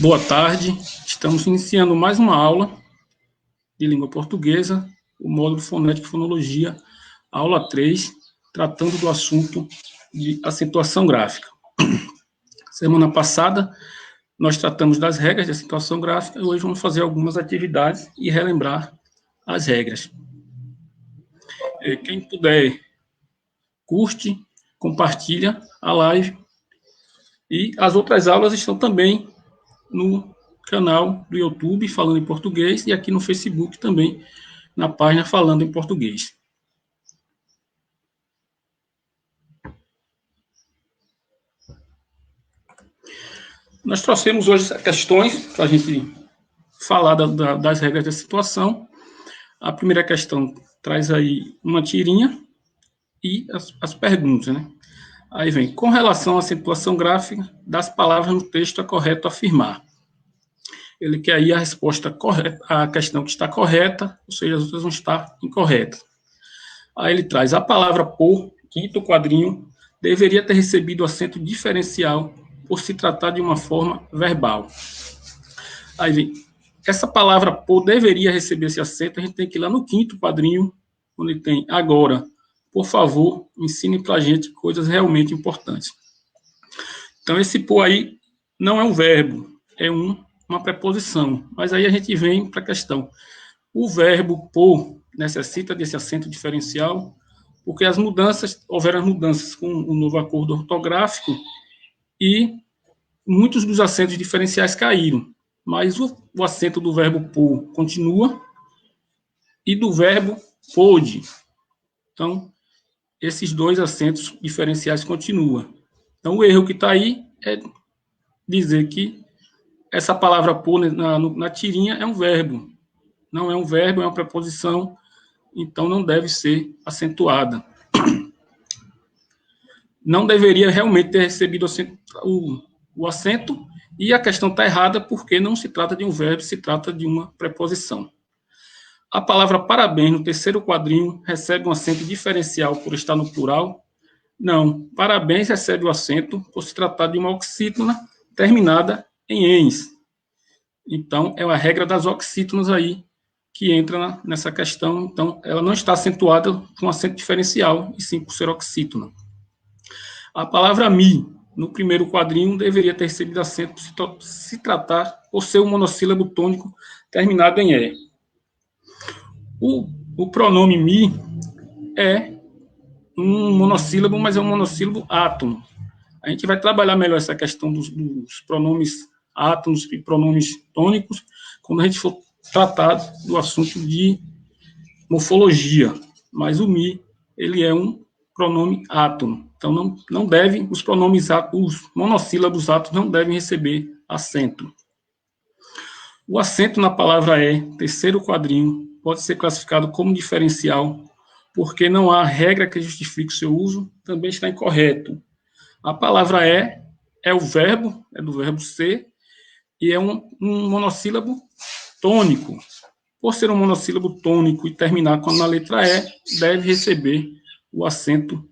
Boa tarde, estamos iniciando mais uma aula de língua portuguesa, o módulo Fonética e Fonologia, aula 3, tratando do assunto de acentuação gráfica. Semana passada, nós tratamos das regras de acentuação gráfica e hoje vamos fazer algumas atividades e relembrar as regras. Quem puder, curte, compartilha a live e as outras aulas estão também no canal do YouTube Falando em Português e aqui no Facebook também, na página Falando em Português. Nós trouxemos hoje questões para a gente falar das regras da situação. A primeira questão traz aí uma tirinha e as perguntas, né? Aí vem, com relação à acentuação gráfica das palavras no texto, é correto afirmar. Ele quer aí a resposta correta, a questão que está correta, ou seja, as outras vão estar incorretas. Aí ele traz, a palavra por, quinto quadrinho, deveria ter recebido acento diferencial por se tratar de uma forma verbal. Aí vem, essa palavra por deveria receber esse acento, a gente tem que ir lá no quinto quadrinho, onde tem agora, por favor, ensine para a gente coisas realmente importantes. Então, esse por aí não é um verbo, é uma preposição. Mas aí a gente vem para a questão. O verbo por necessita desse acento diferencial, porque houveram mudanças com o novo acordo ortográfico e muitos dos acentos diferenciais caíram. Mas o acento do verbo por continua e do verbo pôde. Então, esses dois acentos diferenciais continuam. Então, o erro que está aí é dizer que essa palavra por na tirinha é um verbo. Não é um verbo, é uma preposição, então não deve ser acentuada. Não deveria realmente ter recebido o acento, e a questão está errada porque não se trata de um verbo, se trata de uma preposição. A palavra parabéns, no terceiro quadrinho, recebe um acento diferencial por estar no plural? Não. Parabéns recebe o acento por se tratar de uma oxítona terminada em ens. Então, é a regra das oxítonas aí que entra nessa questão. Então, ela não está acentuada com acento diferencial, e sim por ser oxítona. A palavra mi, no primeiro quadrinho, deveria ter recebido acento por se tratar por ser um monossílabo tônico terminado em e. O pronome mi é um monossílabo, mas é um monossílabo átono. A gente vai trabalhar melhor essa questão dos pronomes átonos e pronomes tônicos quando a gente for tratar do assunto de morfologia. Mas o mi, ele é um pronome átono. Então, não deve, os pronomes átonos, os monossílabos átonos não devem receber acento. O acento na palavra é, terceiro quadrinho, pode ser classificado como diferencial, porque não há regra que justifique o seu uso, também está incorreto. A palavra é o verbo, é do verbo ser, e é um monossílabo tônico. Por ser um monossílabo tônico e terminar na letra E, deve receber o acento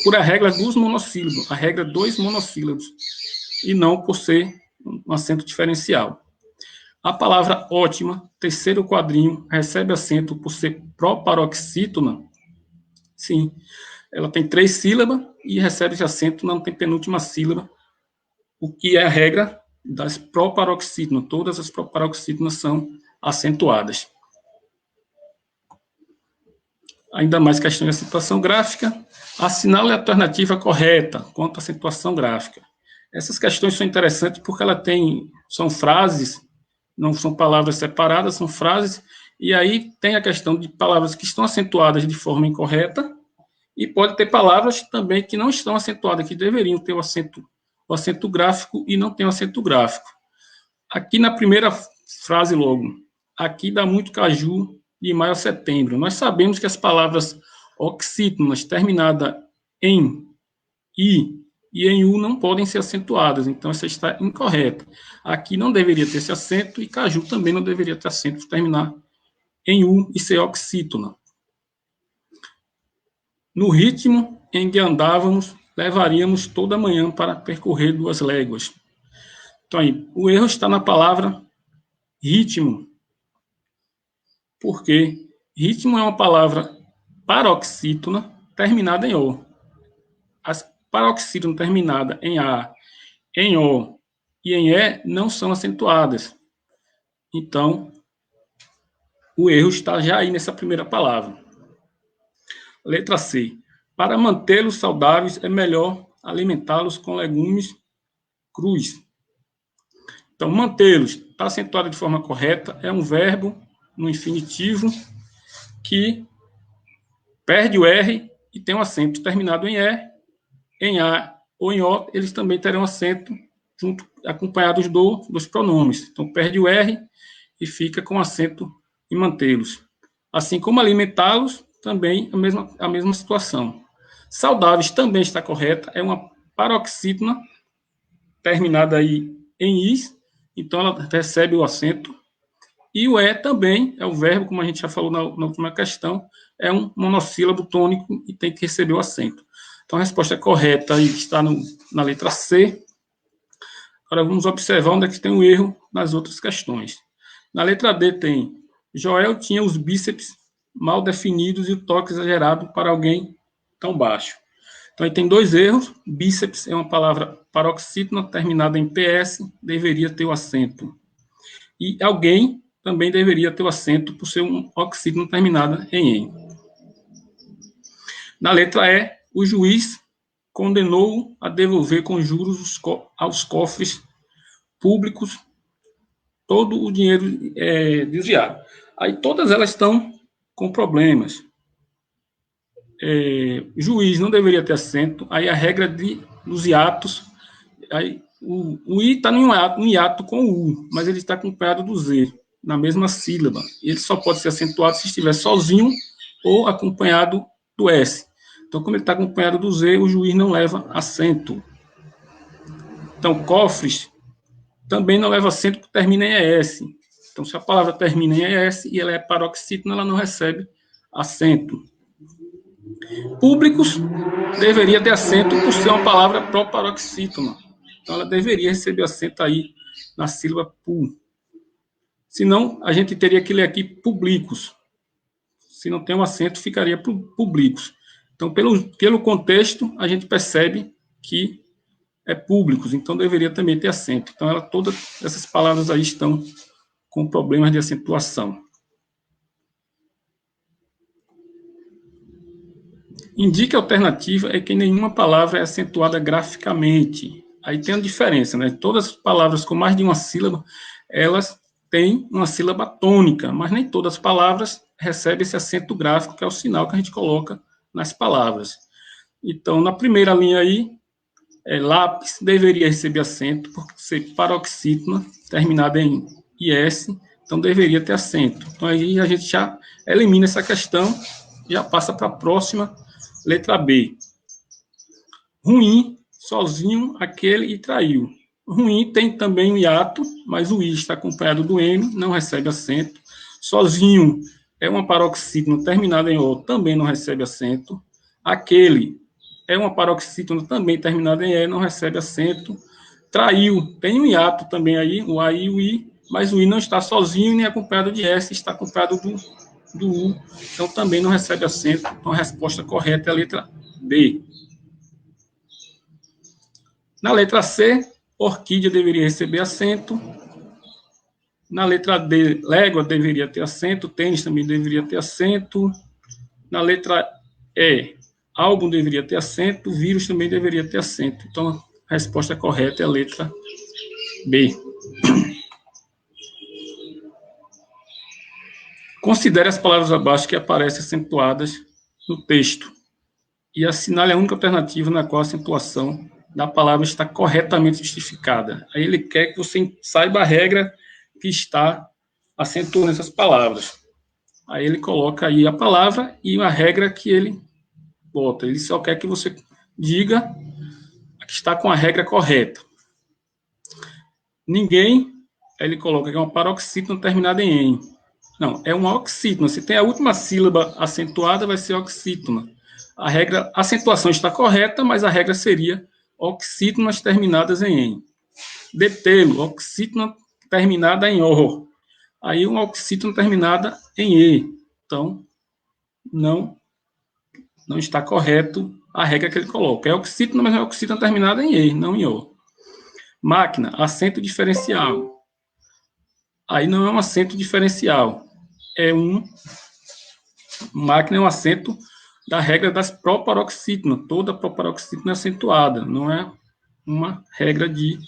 por a regra dos monossílabos, a regra dos monossílabos, e não por ser um acento diferencial. A palavra ótima, terceiro quadrinho, recebe acento por ser proparoxítona. Sim, ela tem 3 sílabas e recebe esse acento na penúltima sílaba, o que é a regra das proparoxítonas. Todas as proparoxítonas são acentuadas. Ainda mais questão de acentuação gráfica. Assinale a alternativa correta quanto à acentuação gráfica. Essas questões são interessantes porque são frases, não são palavras separadas, são frases, e aí tem a questão de palavras que estão acentuadas de forma incorreta, e pode ter palavras também que não estão acentuadas, que deveriam ter o acento gráfico e não tem o acento gráfico. Aqui na primeira frase logo, aqui dá muito caju de maio a setembro. Nós sabemos que as palavras oxítonas terminadas em i e em u não podem ser acentuadas, então essa está incorreta. Aqui não deveria ter esse acento e caju também não deveria ter acento por terminar em u e ser oxítona. No ritmo em que andávamos, levaríamos toda a manhã para percorrer 2 léguas. Então, aí, o erro está na palavra ritmo. Por quê? Ritmo é uma palavra paroxítona terminada em O. As paroxítonas terminadas em A, em O e em E não são acentuadas. Então, o erro está já aí nessa primeira palavra. Letra C. Para mantê-los saudáveis, é melhor alimentá-los com legumes crus. Então, mantê-los está acentuado de forma correta, é um verbo no infinitivo que perde o R e tem um acento terminado em E, em A ou em O, eles também terão acento junto, acompanhados dos pronomes. Então, perde o R e fica com acento em mantê-los. Assim como alimentá-los, também a mesma situação. Saudáveis também está correta, é uma paroxítona terminada aí em is, então ela recebe o acento. E o E também é o verbo, como a gente já falou na última questão, é um monossílabo tônico e tem que receber o acento. Então a resposta correta aí está na letra C. Agora vamos observar onde é que tem o erro nas outras questões. Na letra D tem: Joel tinha os bíceps mal definidos e o toque exagerado para alguém tão baixo. Então aí tem dois erros. Bíceps é uma palavra paroxítona terminada em PS, deveria ter o acento. E alguém também deveria ter o acento por ser um oxítono terminada em "em". Na letra E, o juiz condenou-o a devolver com juros aos cofres públicos todo o dinheiro desviado. Aí todas elas estão com problemas. Juiz não deveria ter acento. Aí a regra dos hiatos, aí o I está em hiato com o U, mas ele está acompanhado do Z, na mesma sílaba. Ele só pode ser acentuado se estiver sozinho ou acompanhado do S. Então, como ele está acompanhado do Z, o juiz não leva acento. Então, cofres também não leva acento porque termina em ES. Então, se a palavra termina em ES e ela é paroxítona, ela não recebe acento. Públicos deveria ter acento por ser uma palavra proparoxítona. Então, ela deveria receber acento aí na sílaba pu. Senão, a gente teria que ler aqui públicos. Se não tem um acento, ficaria públicos. Então, pelo contexto, a gente percebe que é públicos, então deveria também ter acento. Então, todas essas palavras aí estão com problemas de acentuação. Indique a alternativa é que nenhuma palavra é acentuada graficamente. Aí tem a diferença, né? Todas as palavras com mais de uma sílaba, elas têm uma sílaba tônica, mas nem todas as palavras recebem esse acento gráfico, que é o sinal que a gente coloca nas palavras. Então, na primeira linha aí, lápis deveria receber acento, por ser paroxítona, terminada em IS, então deveria ter acento. Então, aí a gente já elimina essa questão, já passa para a próxima, letra B. Ruim, sozinho, aquele e traiu. Ruim tem também um hiato, mas o I está acompanhado do M, não recebe acento. Sozinho é uma paroxítona terminada em O, também não recebe acento. Aquele é uma paroxítona também terminada em E, não recebe acento. Traiu, tem um hiato também aí, o A e o I, mas o I não está sozinho nem acompanhado de S, está acompanhado do U, então também não recebe acento. Então a resposta correta é a letra B. Na letra C, orquídea deveria receber acento. Na letra D, légua deveria ter acento, tênis também deveria ter acento. Na letra E, álbum deveria ter acento, vírus também deveria ter acento. Então, a resposta correta é a letra B. Considere as palavras abaixo que aparecem acentuadas no texto e assinale a única alternativa na qual a acentuação da palavra está corretamente justificada. Aí ele quer que você saiba a regra que está acentuando essas palavras. Aí ele coloca aí a palavra e a regra que ele bota. Ele só quer que você diga que está com a regra correta. Ninguém, ele coloca que é uma paroxítona terminada em "em". Não, é uma oxítona. Se tem a última sílaba acentuada, vai ser oxítona. A acentuação está correta, mas a regra seria oxítonas terminadas em "em". Detê-lo, oxítona terminada em O. Aí uma oxítona terminada em E. Então, não está correto a regra que ele coloca. É oxítona, mas é oxítona terminada em E, não em O. Máquina, acento diferencial. Aí não é um acento diferencial. Máquina é um acento da regra das proparoxítonas. Toda proparoxítona é acentuada, não é uma regra de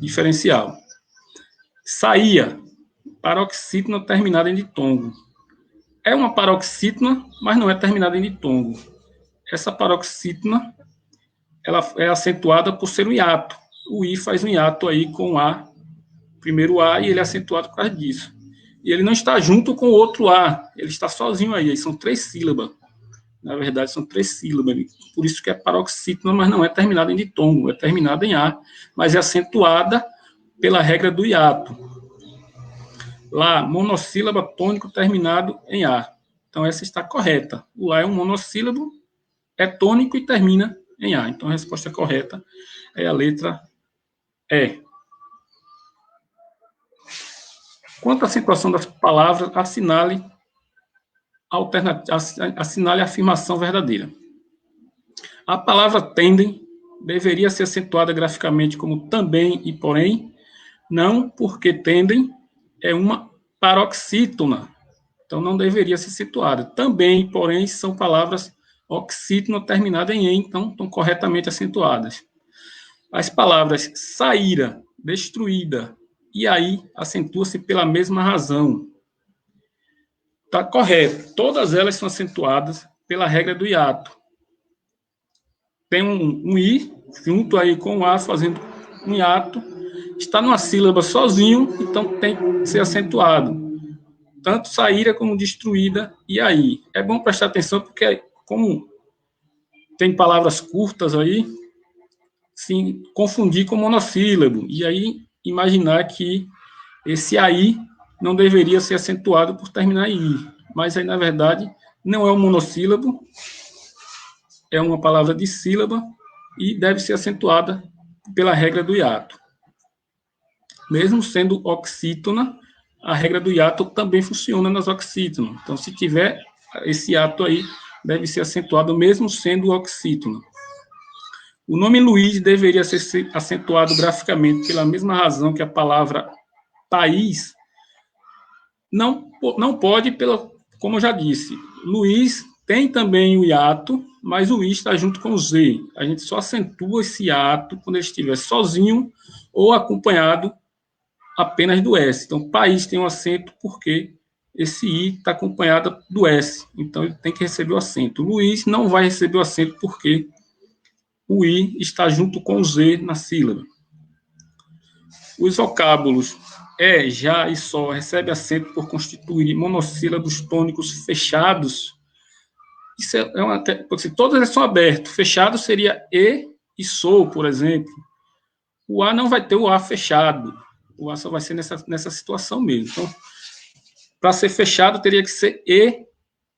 diferencial. Saía, paroxítona terminada em ditongo. É uma paroxítona, mas não é terminada em ditongo. Essa paroxítona, ela é acentuada por ser um hiato. O I faz um hiato aí com o A, primeiro A, e ele é acentuado por causa disso. E ele não está junto com o outro A, ele está sozinho aí são 3 sílabas. Na verdade, são 3 sílabas. Por isso que é paroxítona, mas não é terminada em ditongo, é terminada em A, mas é acentuada pela regra do hiato. Lá, monossílaba tônico terminado em A. Então, essa está correta. O Lá é um monossílabo, é tônico e termina em A. Então, a resposta correta é a letra E. Quanto à acentuação das palavras, assinale a afirmação verdadeira. A palavra tendem deveria ser acentuada graficamente como também e porém, não, porque tendem é uma paroxítona, então não deveria ser situada. Também, porém, são palavras oxítona terminadas em E, então estão corretamente acentuadas. As palavras saíra, destruída, e aí acentua-se pela mesma razão. Está correto. Todas elas são acentuadas pela regra do hiato. Tem um I junto aí com o A fazendo um hiato. Está numa sílaba sozinho, então tem que ser acentuado. Tanto saíra como destruída e aí. É bom prestar atenção porque, como tem palavras curtas aí, se confundir com monossílabo. E aí imaginar que esse aí não deveria ser acentuado por terminar em I. Mas aí, na verdade, não é um monossílabo, é uma palavra de sílaba e deve ser acentuada pela regra do hiato. Mesmo sendo oxítona, a regra do hiato também funciona nas oxítonas. Então, se tiver esse hiato aí, deve ser acentuado mesmo sendo oxítona. O nome Luiz deveria ser acentuado graficamente pela mesma razão que a palavra país. Não pode, como eu já disse, Luiz tem também o hiato, mas o I está junto com o Z. A gente só acentua esse hiato quando ele estiver sozinho ou acompanhado apenas do S. Então, país tem um acento porque esse I está acompanhado do S. Então, ele tem que receber o acento. Luiz não vai receber o acento porque o I está junto com o Z na sílaba. Os vocábulos já e só recebe acento por constituir monossílabos tônicos fechados. Isso porque todos eles são abertos. Fechado seria e sou, por exemplo. O A não vai ter o A fechado. O A só vai ser nessa situação mesmo. Então, para ser fechado, teria que ser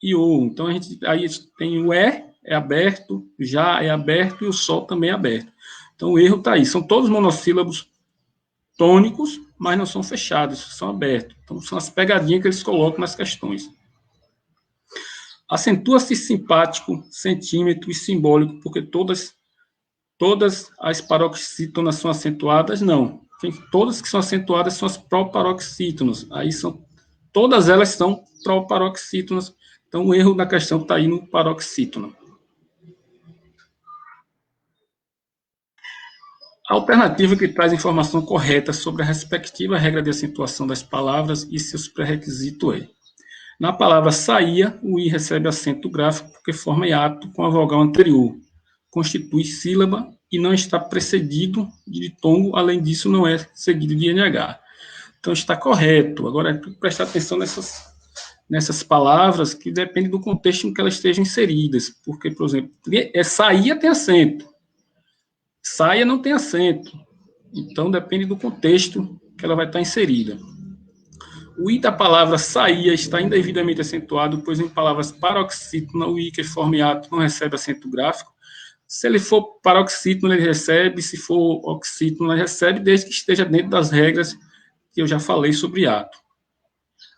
e o. Então, aí a gente tem o é aberto, já é aberto e o sol também é aberto. Então, o erro está aí. São todos monossílabos tônicos, mas não são fechados, são abertos. Então, são as pegadinhas que eles colocam nas questões. Acentua-se simpático, centímetro e simbólico, porque todas as paroxítonas são acentuadas? Não. Todas que são acentuadas são as proparoxítonas. Aí todas elas são proparoxítonas. Então, o erro da questão está aí no paroxítona. A alternativa que traz informação correta sobre a respectiva regra de acentuação das palavras e seus pré-requisitos é: na palavra saía, o I recebe acento gráfico porque forma hiato com a vogal anterior, constitui sílaba e não está precedido de ditongo, além disso não é seguido de NH. Então está correto. Agora é prestar atenção nessas palavras que depende do contexto em que elas estejam inseridas, porque, por exemplo, saía tem acento, saia não tem acento, então depende do contexto que ela vai estar inserida. O I da palavra saía está indevidamente acentuado, pois em palavras paroxítonas, o I que forma hiato não recebe acento gráfico. Se ele for paroxítono, ele recebe, se for oxítono, ele recebe, desde que esteja dentro das regras que eu já falei sobre ato.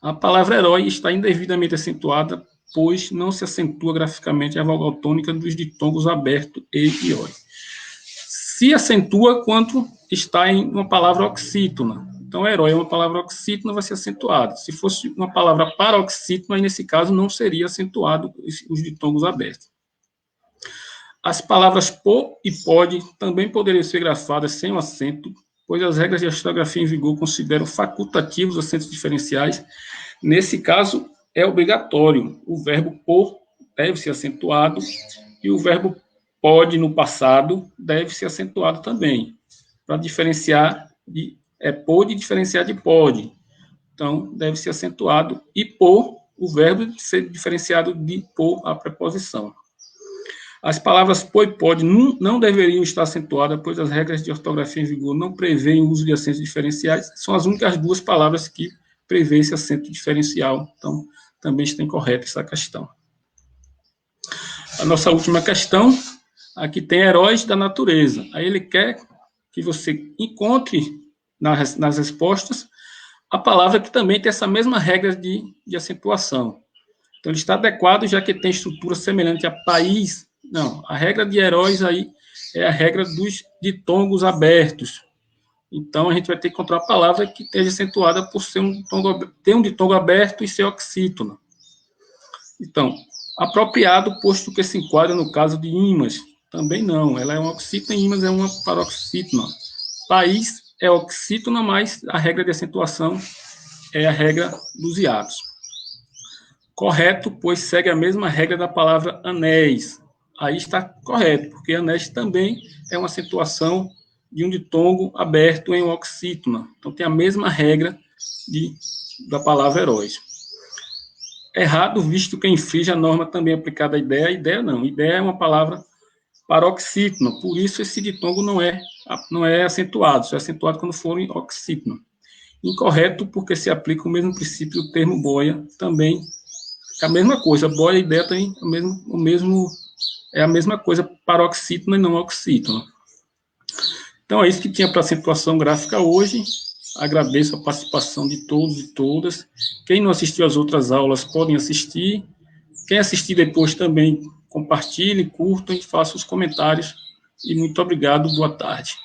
A palavra herói está indevidamente acentuada, pois não se acentua graficamente a vogal tônica dos ditongos aberto e ioi. Se acentua quando está em uma palavra oxítona. Então, herói é uma palavra oxítona, vai ser acentuado. Se fosse uma palavra paroxítona, aí nesse caso não seria acentuado os ditongos abertos. As palavras po e pode também poderiam ser grafadas sem o acento, pois as regras de ortografia em vigor consideram facultativos acentos diferenciais. Nesse caso, é obrigatório. O verbo por deve ser acentuado e o verbo pode, no passado, deve ser acentuado também, para diferenciar de pode diferenciar de pode. Então, deve ser acentuado e por, o verbo ser diferenciado de por, a preposição. As palavras po e pode não deveriam estar acentuadas, pois as regras de ortografia em vigor não prevêem o uso de acentos diferenciais. São as únicas duas palavras que prevê esse acento diferencial. Então, também está incorreta essa questão. A nossa última questão, aqui tem heróis da natureza. Aí ele quer que você encontre nas respostas a palavra que também tem essa mesma regra de acentuação. Então, ele está adequado, já que tem estrutura semelhante a país. Não, a regra de heróis aí é a regra dos ditongos abertos. Então, a gente vai ter que encontrar uma palavra que esteja acentuada por ser ter um ditongo aberto e ser oxítona. Então, apropriado, posto que se enquadra no caso de ímãs. Também não, ela é uma oxítona e ímãs é uma paroxítona. País é oxítona, mas a regra de acentuação é a regra dos hiatos. Correto, pois segue a mesma regra da palavra anéis. Aí está correto, porque anéis também é uma acentuação de um ditongo aberto em oxítona. Então, tem a mesma regra da palavra heróis. Errado, visto que infringe a norma também aplicada à ideia. Ideia não. Ideia é uma palavra paroxítona. Por isso, esse ditongo não é acentuado. Só é acentuado quando for em oxítona. Incorreto, porque se aplica o mesmo princípio do termo boia. Também é a mesma coisa. Boia e ideia tem é a mesma coisa, paroxítona e não oxítona. Então, é isso que tinha para acentuação gráfica hoje. Agradeço a participação de todos e todas. Quem não assistiu às outras aulas, podem assistir. Quem assistir depois também, compartilhe, curtam e façam os comentários. E muito obrigado, boa tarde.